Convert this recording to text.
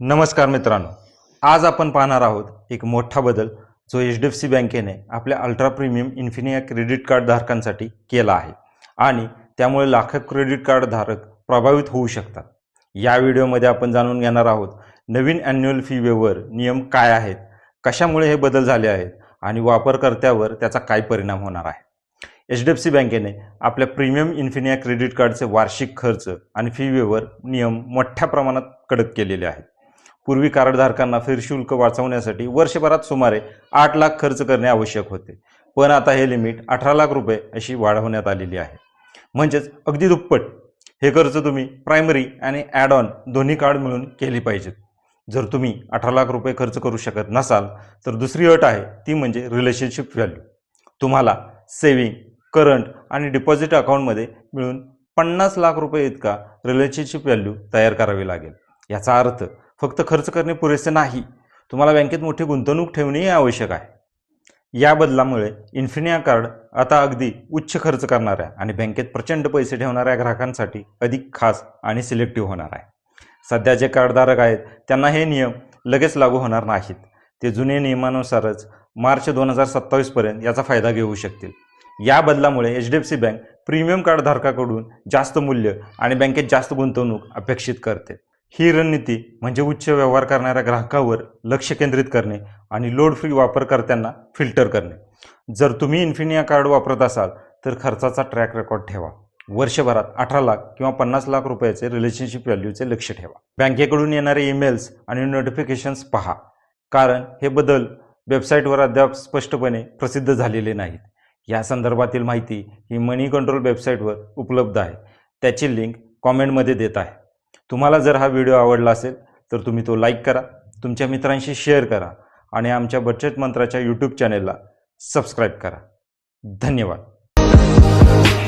नमस्कार मित्रांनो, आज आपण पाहणार आहोत एक मोठा बदल जो HDFC बँकेने आपल्या ultra premium Infinia credit card धारकांसाठी केला आहे आणि त्यामुळे लाखो क्रेडिट कार्ड धारक प्रभावित होऊ शकतात। या व्हिडिओमध्ये आपण जाणून घेणार आहोत नवीन ॲन्युअल फी वेवर नियम काय आहेत, कशामुळे हे बदल झाले आहेत आणि वापरकर्त्यावर त्याचा काय परिणाम होणार आहे। HDFC बँकेने आपल्या प्रीमियम इन्फिनिया क्रेडिट कार्डचे वार्षिक खर्च आणि फी वेवर नियम मोठ्या प्रमाणात कडक केलेले आहेत। पूर्वी कार्डधारकांना फेरशुल्क वाचवण्यासाठी वर्षभरात सुमारे 8 लाख खर्च करणे आवश्यक होते, पण आता हे लिमिट 18 लाख रुपये अशी वाढवण्यात आलेली आहे। म्हणजेच अगदी दुप्पट हे खर्च तुम्ही प्रायमरी आणि ॲड ऑन दोन्ही कार्ड मिळून केली पाहिजेत। जर तुम्ही 18 लाख रुपये खर्च करू शकत नसाल तर दुसरी अट आहे ती म्हणजे रिलेशनशिप व्हॅल्यू। तुम्हाला सेविंग, करंट आणि डिपॉझिट अकाउंटमध्ये मिळून 50 लाख रुपये इतका रिलेशनशिप व्हॅल्यू तयार करावी लागेल। याचा अर्थ फक्त खर्च करणे पुरेसे नाही, तुम्हाला बँकेत मोठी गुंतवणूक ठेवणेही आवश्यक आहे। या बदलामुळे इन्फिनिया कार्ड आता अगदी उच्च खर्च करणाऱ्या आणि बँकेत प्रचंड पैसे ठेवणाऱ्या ग्राहकांसाठी अधिक खास आणि सिलेक्टिव्ह होणार आहे। सध्या जे कार्डधारक आहेत त्यांना हे नियम लगेच लागू होणार नाहीत, ते जुने नियमानुसारच मार्च 2027 पर्यंत याचा फायदा घेऊ शकतील। या बदलामुळे HDFC बँक प्रीमियम कार्ड धारकाकडून जास्त मूल्य आणि बँकेत जास्त गुंतवणूक अपेक्षित करते। ही रणनीती म्हणजे उच्च व्यवहार करणाऱ्या ग्राहकावर लक्ष केंद्रित करणे आणि लोड फ्री वापरकर्त्यांना फिल्टर करणे। जर तुम्ही इन्फिनिया कार्ड वापरत असाल तर खर्चाचा ट्रॅक रेकॉर्ड ठेवा। वर्षभरात 18 लाख किंवा 50 लाख रुपयाचे रिलेशनशिप व्हॅल्यूचे लक्ष ठेवा। बँकेकडून येणारे ईमेल्स आणि नोटिफिकेशन्स पहा, कारण हे बदल वेबसाईटवर अद्याप स्पष्टपणे प्रसिद्ध झालेले नाहीत। या संदर्भातील माहिती ही मनी कंट्रोल वेबसाईटवर उपलब्ध आहे, त्याची लिंक कॉमेंटमध्ये देत आहे। तुम्हाला जर हा व्हिडिओ आवडला असेल तर तुम्ही तो लाईक करा, तुमच्या मित्रांशी शेअर करा आणि आमच्या बचत मंत्राच्या YouTube चॅनेलला सबस्क्राईब करा। धन्यवाद।